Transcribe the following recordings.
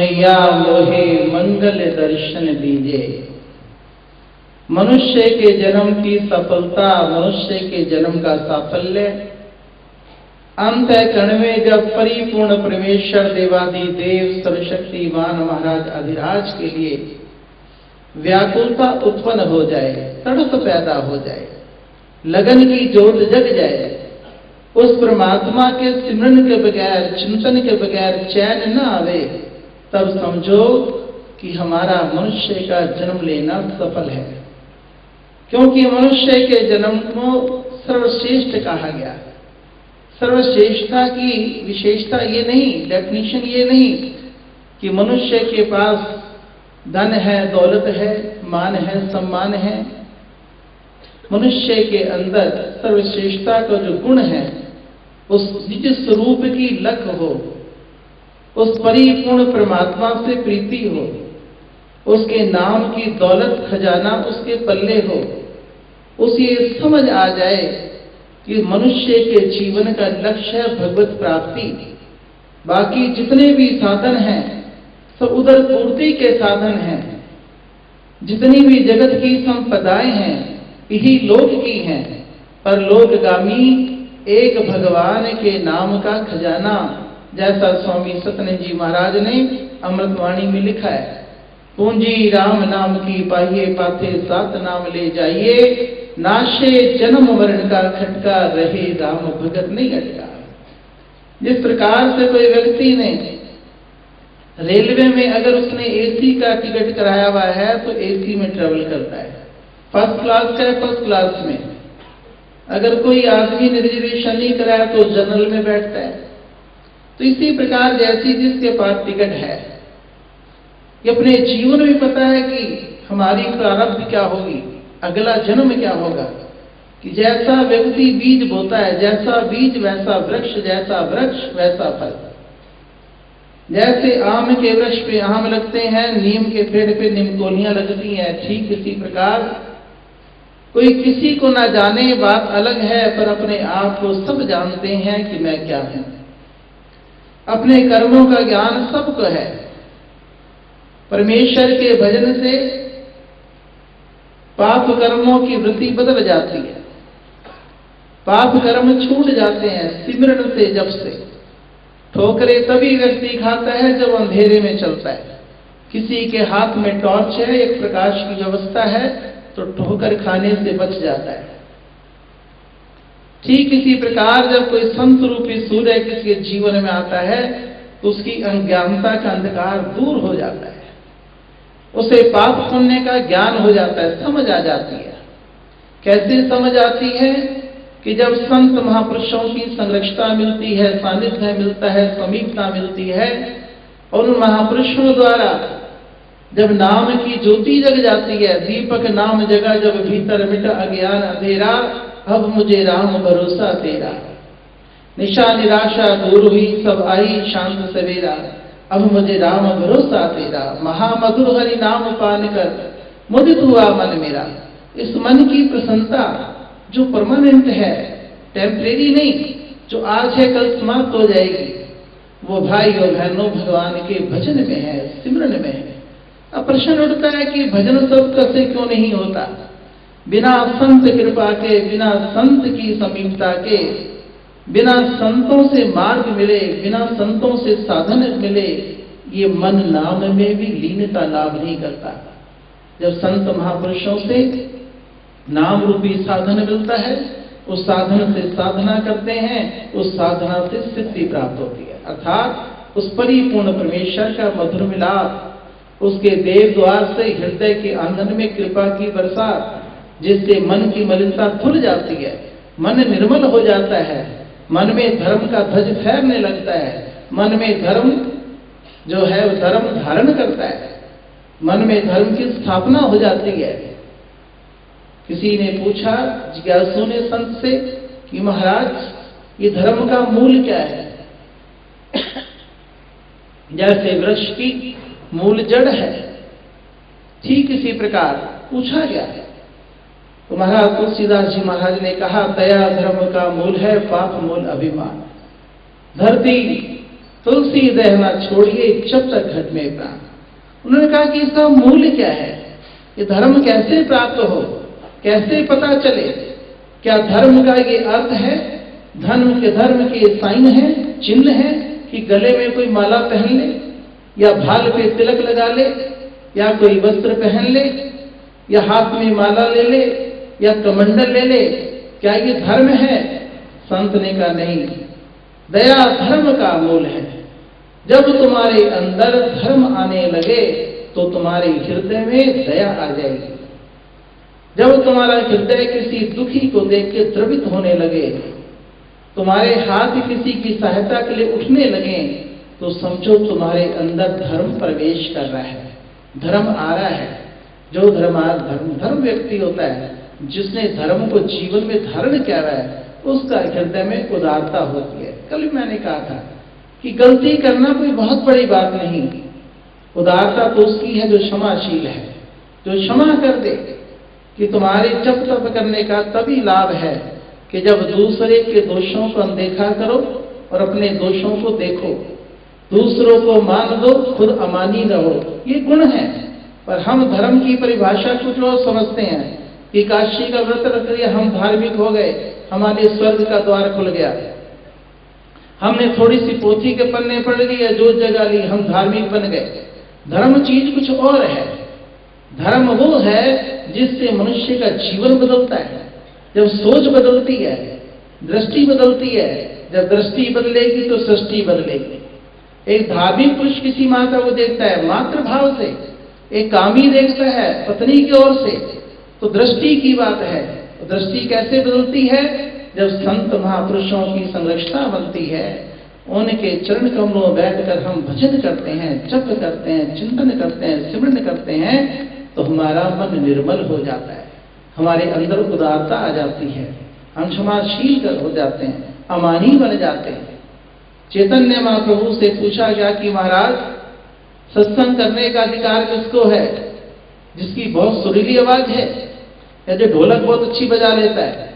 मैया मोहे मंगल दर्शन दीजे। मनुष्य के जन्म की सफलता, मनुष्य के जन्म का साफल्य अंत कण में जब परिपूर्ण परमेश्वर देवादिदेव सर्वशक्तिमान महाराज अधिराज के लिए व्याकुलता उत्पन्न हो जाए, तड़प पैदा हो जाए, लगन की जोत जग जाए, उस परमात्मा के सिमरन के बगैर, चिंतन के बगैर चैन न आवे, तब समझो कि हमारा मनुष्य का जन्म लेना सफल है। क्योंकि मनुष्य के जन्म को सर्वश्रेष्ठ कहा गया। सर्वश्रेष्ठता की विशेषता ये नहीं, डेफिनेशन ये नहीं कि मनुष्य के पास धन है, दौलत है, मान है, सम्मान है। मनुष्य के अंदर सर्वश्रेष्ठता का जो गुण है, उस निज स्वरूप की लख हो, उस परिपूर्ण परमात्मा से प्रीति हो, उसके नाम की दौलत खजाना उसके पल्ले हो, उसे समझ आ जाए कि मनुष्य के जीवन का लक्ष्य है भगवत प्राप्ति। बाकी जितने भी साधन हैं सब उदर पूर्ति के साधन हैं। जितनी भी जगत की संपदाएं हैं यही लोक की हैं, पर लोकगामी एक भगवान के नाम का खजाना, जैसा स्वामी सत्यनारायण जी महाराज ने अमृतवाणी में लिखा है, पूंजी राम नाम की पाइये पाथे सात नाम ले जाइए, नाशे जन्म मरण का खटका, रहे राम भगत नहीं अटका। जिस प्रकार से कोई व्यक्ति ने रेलवे में अगर उसने एसी का टिकट कराया हुआ है तो एसी में ट्रेवल करता है, फर्स्ट क्लास का है फर्स्ट क्लास में। अगर कोई आदमी ने रिजर्वेशन नहीं कराया तो जनरल में बैठता है। तो इसी प्रकार जैसी जिसके पास टिकट है, ये अपने जीवन में पता है कि हमारी प्रारब्ध क्या होगी, अगला जन्म क्या होगा, कि जैसा व्यक्ति बीज बोता है, जैसा बीज वैसा वृक्ष, जैसा वृक्ष वैसा फल। जैसे आम के वृक्ष पे आम लगते हैं, नीम के पेड़ पे नीमकोलियां लगती हैं, ठीक इसी प्रकार कोई किसी को ना जाने, बात अलग है, पर अपने आप को सब जानते हैं कि मैं क्या हूं। अपने कर्मों का ज्ञान सबको है। परमेश्वर के भजन से पाप कर्मों की वृत्ति बदल जाती है, पाप कर्म छूट जाते हैं सिमरन से, जब से। ठोकरें तभी व्यक्ति खाता है जब अंधेरे में चलता है। किसी के हाथ में टॉर्च है, एक प्रकाश की व्यवस्था है, तो ठोकर खाने से बच जाता है। ठीक इसी प्रकार जब कोई संत रूपी सूर्य किसी के जीवन में आता है तो उसकी अज्ञानता का अंधकार दूर हो जाता है, उसे पाप पुण्य का ज्ञान हो जाता है, समझ आ जाती है। कैसे समझ आती है कि जब संत महापुरुषों की संरक्षता मिलती है, सानिध्य मिलता है, समीपता मिलती है, और उन महापुरुषों द्वारा जब नाम की ज्योति जग जाती है, दीपक नाम जगा जब भीतर मिटा अज्ञान अंधेरा, अब मुझे राम भरोसा तेरा। निशा निराशा दूर हुई सब आई शांत सवेरा, अब मुझे राम भरोसा तेरा। महामधुर हरि नाम पान कर मुदित हुआ मन मेरा। इस मन की प्रसन्नता जो परमानेंट है, टेम्परेरी नहीं, जो आज है कल समाप्त हो जाएगी, वो भाई और बहनों भगवान के भजन में है, सिमरन में है। अब प्रश्न उठता है कि भजन सब कैसे क्यों नहीं होता? बिना संत कृपा के, बिना संत की समीपता के, बिना संतों से मार्ग मिले, बिना संतों से साधन मिले, ये मन नाम में भी लीनता लाभ नहीं करता। जब संत महापुरुषों से नाम रूपी साधन मिलता है, उस साधन से साधना करते हैं, उस साधना से सिद्धि प्राप्त होती है, अर्थात उस परिपूर्ण परमेश्वर का मधुर मिलाप, उसके देव द्वार से हृदय के आंगन में कृपा की बरसात, जिससे मन की मलिनता धुल जाती है, मन निर्मल हो जाता है, मन में धर्म का ध्वज फहरने लगता है, मन में धर्म जो है वो धर्म धारण करता है, मन में धर्म की स्थापना हो जाती है। किसी ने पूछा जिज्ञासु ने संत से कि महाराज ये धर्म का मूल क्या है? जैसे वृक्ष की मूल जड़ है, ठीक इसी प्रकार पूछा गया है। तो महाराज तुलसीदास जी महाराज ने कहा, दया धर्म का मूल है, पाप मूल अभिमान। धरती तुलसी दहना छोड़िए जब तक घट में प्राण। उन्होंने कहा कि इसका मूल्य क्या है, ये धर्म कैसे प्राप्त हो, कैसे पता चले? क्या धर्म का ये अर्थ है, धर्म के साइन है, चिन्ह है कि गले में कोई माला पहन ले या भाल पे तिलक लगा ले या कोई वस्त्र पहन ले या हाथ में माला ले ले या कमंडल ले ले? क्या ये धर्म है? संत ने कहा नहीं, दया धर्म का मूल है। जब तुम्हारे अंदर धर्म आने लगे तो तुम्हारे हृदय में दया आ जाएगी। जब तुम्हारा हृदय किसी दुखी को देख के द्रवित होने लगे, तुम्हारे हाथ किसी की सहायता के लिए उठने लगे, तो समझो तुम्हारे अंदर धर्म प्रवेश कर रहा है, धर्म आ रहा है। जो धर्म व्यक्ति होता है, जिसने धर्म को जीवन में धारण किया है, उसका हृदय में उदारता होती है। कल मैंने कहा था कि गलती करना कोई बहुत बड़ी बात नहीं, उदारता तो उसकी है जो क्षमाशील है, जो क्षमा कर दे। कि तुम्हारे जप तप करने का तभी लाभ है कि जब दूसरे के दोषों को अनदेखा करो और अपने दोषों को देखो, दूसरों को मान दो, खुद अमानी रहो, ये गुण है। पर हम धर्म की परिभाषा कुछ और समझते हैं कि काशी का व्रत रख लिया, हम धार्मिक हो गए, हमारे स्वर्ग का द्वार खुल गया। हमने थोड़ी सी पोथी के पन्ने पढ़ ली या जोत जगा ली, हम धार्मिक बन गए। धर्म चीज कुछ और है। धर्म वो है जिससे मनुष्य का जीवन बदलता है। जब सोच बदलती है, दृष्टि बदलती है, जब दृष्टि बदलेगी तो सृष्टि बदलेगी। एक धार्मिक पुरुष किसी माता को देखता है मातृभाव से, एक कामी देखता है पत्नी की ओर से, तो दृष्टि की बात है। दृष्टि कैसे बदलती है? जब संत महापुरुषों की संरक्षणा बनती है, उनके चरण कमलों में बैठकर हम भजन करते हैं, जप करते हैं, चिंतन करते हैं, सिमरन करते हैं, तो हमारा मन निर्मल हो जाता है, हमारे अंदर उदारता आ जाती है, हम क्षमाशील हो जाते हैं, अमानी बन जाते हैं। चैतन्य महाप्रभु से पूछा गया कि महाराज, सत्संग करने का अधिकार किसको है? जिसकी बहुत सुरीली आवाज है, या जो ढोलक बहुत अच्छी बजा लेता है,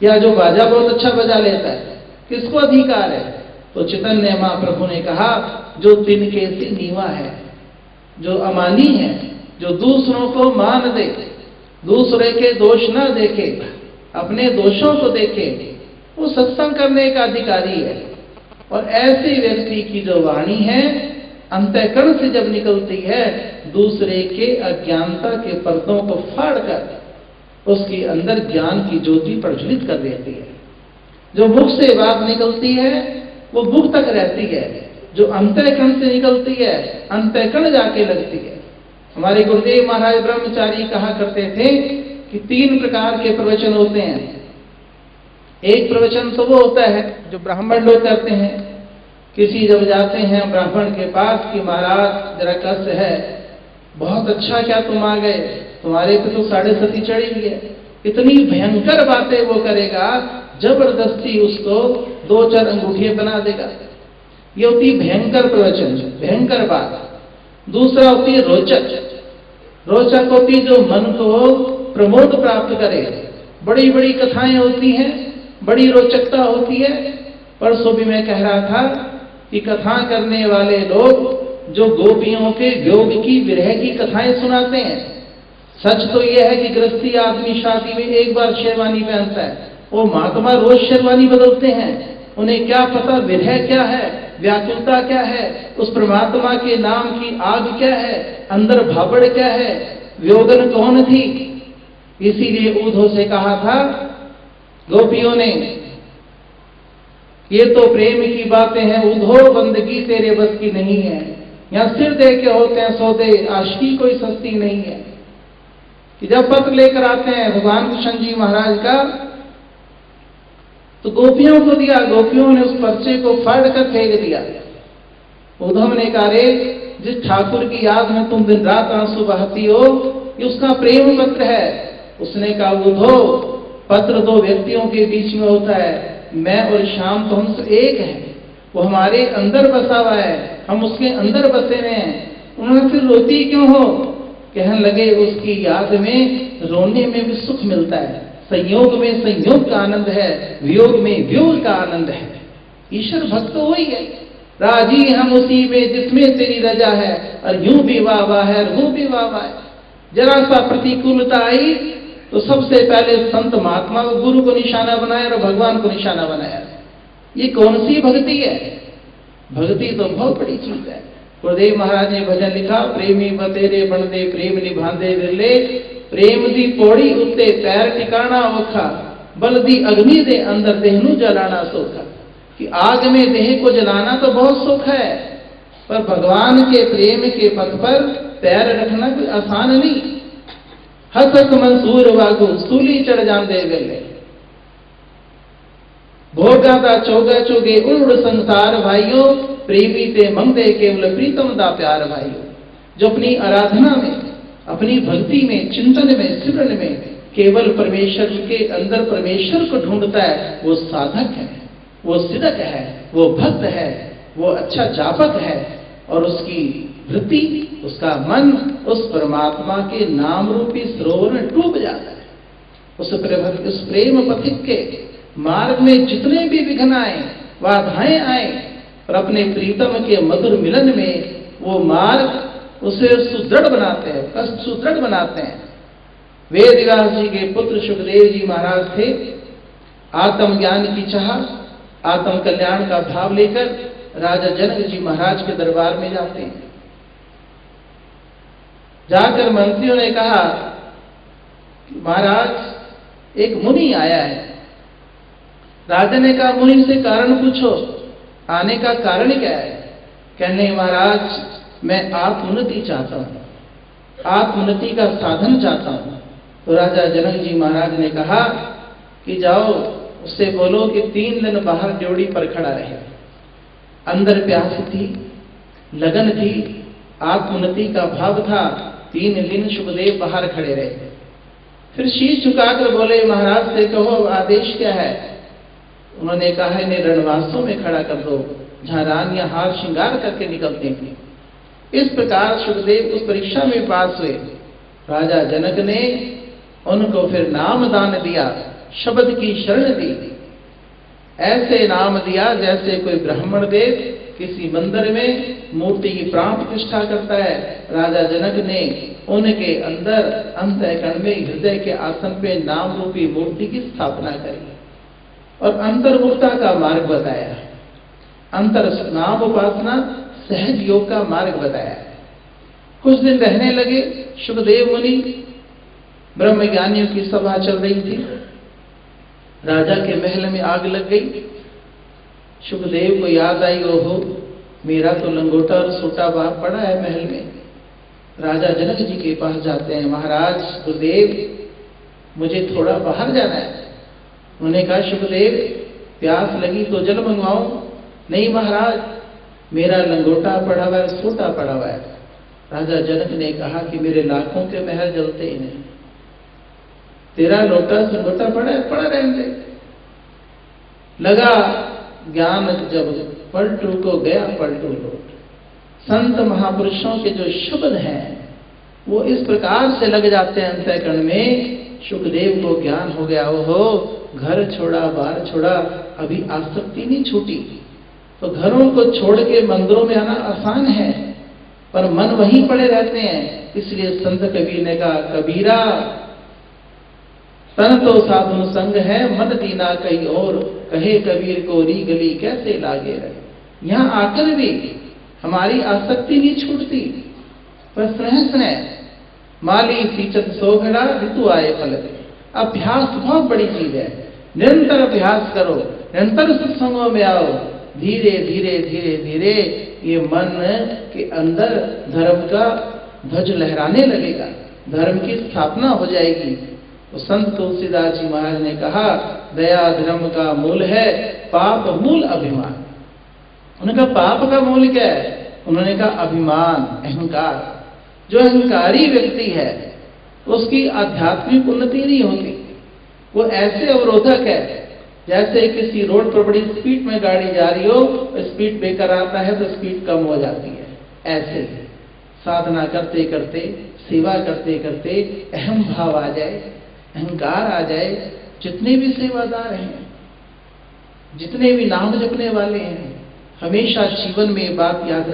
या जो बाजा बहुत अच्छा बजा लेता है, किसको अधिकार है? तो चैतन्य महाप्रभु ने कहा, जो तिनके से नीवा है, जो अमानी है, जो दूसरों को मान दे, दूसरे के दोष ना देखे, अपने दोषों को देखे, वो सत्संग करने का अधिकारी है। और ऐसे व्यक्ति की जो वाणी है, अंतःकरण से जब निकलती है, दूसरे के अज्ञानता के पर्दों को फाड़कर उसके अंदर ज्ञान की ज्योति प्रज्वलित कर देती है। जो मुख से बात निकलती है वो मुख तक रहती है, जो अंतःकरण से निकलती है अंतःकरण जाके लगती है। हमारे गुरुदेव महाराज ब्रह्मचारी कहा करते थे कि 3 प्रकार के प्रवचन होते हैं। एक प्रवचन तो वो होता है जो ब्राह्मण लोग करते हैं। किसी जब जाते हैं ब्राह्मण के पास कि महाराज जरा कष्ट है, बहुत अच्छा क्या तुम आ गए, तुम्हारे पे तो 7.5 चढ़ी हुई है। इतनी भयंकर बातें वो करेगा, जबरदस्ती उसको 2-4 अंगूठियां बना देगा। ये होती भयंकर प्रवचन, भयंकर बात। दूसरा होती है रोचक। रोचक होती जो मन को प्रमोद प्राप्त करे। बड़ी बड़ी कथाएं होती हैं, बड़ी रोचकता होती है। परसों भी मैं कह रहा था कि कथा करने वाले लोग जो गोपियों के योग की विरह की कथाएं सुनाते हैं, सच तो यह है कि गृहस्थी आदमी शादी में एक बार शेरवानी पहनता है, वो महात्मा रोज शेरवानी बदलते हैं। उन्हें क्या पता विरह क्या है, व्याकुलता क्या है, उस परमात्मा के नाम की आग क्या है, अंदर भाबड़ क्या है, व्योगन कौन थी। इसीलिए ऊधो से कहा था गोपियों ने, ये तो प्रेम की बातें हैं ऊधो, बंदगी तेरे बस की नहीं है। यहां सिर दे के होते हैं सौदे, आशिकी कोई सस्ती नहीं है। कि जब पत्र लेकर आते हैं भगवान कृष्ण जी महाराज का, तो गोपियों को दिया, गोपियों ने उस पर्चे को फाड़ कर फेंक दिया। उद्धव ने कहा, रे जिस ठाकुर की याद में तुम दिन रात आंसू बहाती हो, ये उसका प्रेम पत्र है। उसने कहा, उद्धव पत्र 2 व्यक्तियों के बीच में होता है, मैं और श्याम तो हमसे एक है, वो हमारे अंदर बसा हुआ है, हम उसके अंदर बसे हुए हैं। उन्होंने फिर रोती क्यों हो? कहने लगे, उसकी याद में रोने में भी सुख मिलता है, संयोग में संयोग का आनंद है, वियोग में वियोग का आनंद है। ईश्वर भक्त वही है, राजी हम उसी में जिसमें तेरी रजा है, और यूं भी वाह वाह है और यूं भी वाह वाह है। जरा सा प्रतिकूलता आई तो सबसे पहले संत महात्मा को, गुरु को निशाना बनाया और भगवान को निशाना बनाया। ये कौन सी भक्ति है? भक्ति तो बहुत बड़ी चीज है। गुरुदेव महाराज ने भजन लिखा, प्रेमी बतेरे बनदे प्रेम निभांदे विरले, प्रेम दी पौड़ी उत्ते पैर टिकाना औखा, बल दी अग्नि दे अंदर देहनु जलाना सोखा। कि आग में देह को जलाना तो बहुत सुख है, पर भगवान के प्रेम के पथ पर पैर रखना कोई आसान नहीं। हसक मंसूर वागू सूली चढ़ जांदे वेले, भोगा दा चोगा चोगे उड़ संसार भाइयों, प्रेमी ते मंगदे केवल प्रीतम दा प्यार भाइयों। जो अपनी आराधना में, अपनी भक्ति में, चिंतन में, सिमरन में केवल परमेश्वर के अंदर परमेश्वर को ढूंढता है, वो साधक है, वो सिद्धक है, वो भक्त है, वो अच्छा जापक है, और उसकी वृत्ति, उसका मन उस परमात्मा के नाम रूपी सरोवर में डूब जाता है। उस प्रेम पथिक के मार्ग में जितने भी विघ्न आए, बाधाएं आए, और अपने प्रीतम के मधुर मिलन में वो मार्ग उसे सुदृढ़ बनाते हैं, कष्ट सुदृढ़ बनाते हैं। वेद व्यास जी के पुत्र सुखदेव जी महाराज थे। आत्मज्ञान की चाह, आत्म कल्याण का भाव लेकर राजा जनक जी महाराज के दरबार में जाते हैं। जाकर मंत्रियों ने कहा, महाराज एक मुनि आया है। राजा ने कहा, मुनि से कारण पूछो, आने का कारण क्या है? कहने, महाराज मैं आत्मोन्नति चाहता हूं, आत्मोन्नति का साधन चाहता हूं। तो राजा जनक जी महाराज ने कहा कि जाओ उससे बोलो कि 3 दिन बाहर ड्योढ़ी पर खड़ा रहे। अंदर प्यास थी, लगन थी, आत्मोन्नति का भाव था। 3 दिन सुखदेव बाहर खड़े रहे। फिर शीश झुकाकर बोले, महाराज से कहो आदेश क्या है? उन्होंने कहा, इन्हें रणवासों में खड़ा कर दो, जहां रानियां हार श्रृंगार करके निकलते हैं। इस प्रकार सुखदेव उस परीक्षा में पास हुए। राजा जनक ने उनको फिर नाम दान दिया, शब्द की शरण दी। ऐसे नाम दिया जैसे कोई ब्राह्मण देव किसी मंदिर में मूर्ति की प्राण प्रतिष्ठा करता है। राजा जनक ने उनके अंदर अंतःकरण में हृदय के आसन पे नाम रूपी मूर्ति की स्थापना करी और अंतर्मुखता का मार्ग बताया। अंतर नाम उपासना सहज योग का मार्ग बताया। कुछ दिन रहने लगे। सुखदेव मुनि, ब्रह्मज्ञानियों की सभा चल रही थी। राजा के महल में आग लग गई। सुखदेव को याद आई, ओहो मेरा तो लंगोटा और सोटा बाहर पड़ा है महल में। राजा जनक जी के पास जाते हैं, महाराज सुखदेव मुझे थोड़ा बाहर जाना है। उन्होंने कहा, सुखदेव प्यास लगी तो जल मंगवाऊं? नहीं महाराज, मेरा लंगोटा पड़ा हुआ है, सोटा पड़ा हुआ है। राजा जनक ने कहा कि मेरे लाखों के महल जलते ही नहीं, तेरा लोटा संगोटा पड़ा है, पड़ा रहने दे। लगा ज्ञान जब पलटू को गया पलटू लौट। संत महापुरुषों के जो शब्द हैं वो इस प्रकार से लग जाते हैं अंतःकरण में। सुखदेव को ज्ञान हो गया, ओहो घर छोड़ा बार छोड़ा, अभी आसक्ति नहीं छूटी। तो घरों को छोड़ के मंदिरों में आना आसान है, पर मन वहीं पड़े रहते हैं। इसलिए संत कबीर ने कहा, कबीरा तन तो साधु संग है, मन दीना कहीं और, कहे कबीर को री गली कैसे लागे रहे। यहां आकर भी हमारी आसक्ति नहीं छूटती, पर स्नेह स्नेह माली सींचत सोघड़ा ऋतु आए फल दे। अभ्यास बहुत बड़ी चीज है। निरंतर अभ्यास करो, निरंतर सत्संगों में आओ। धीरे धीरे धीरे धीरे ये मन के अंदर धर्म का ध्वज लहराने लगेगा, धर्म की स्थापना हो जाएगी। तो संत तुलसीदास जी महाराज ने कहा, दया धर्म का मूल है, पाप मूल अभिमान। उन्होंने कहा पाप का मूल क्या है? उन्होंने कहा अभिमान, अहंकार। जो अहंकारी व्यक्ति है उसकी आध्यात्मिक उन्नति नहीं होती। वो ऐसे अवरोधक है जैसे किसी रोड पर बड़ी स्पीड में गाड़ी जा रही हो, स्पीड ब्रेकर आता है तो स्पीड कम हो जाती है। ऐसे साधना करते करते, सेवा करते करते अहम भाव आ जाए, अहंकार आ जाए। जितने भी सेवादार हैं, जितने भी नाम जपने वाले हैं, हमेशा जीवन में ये बात याद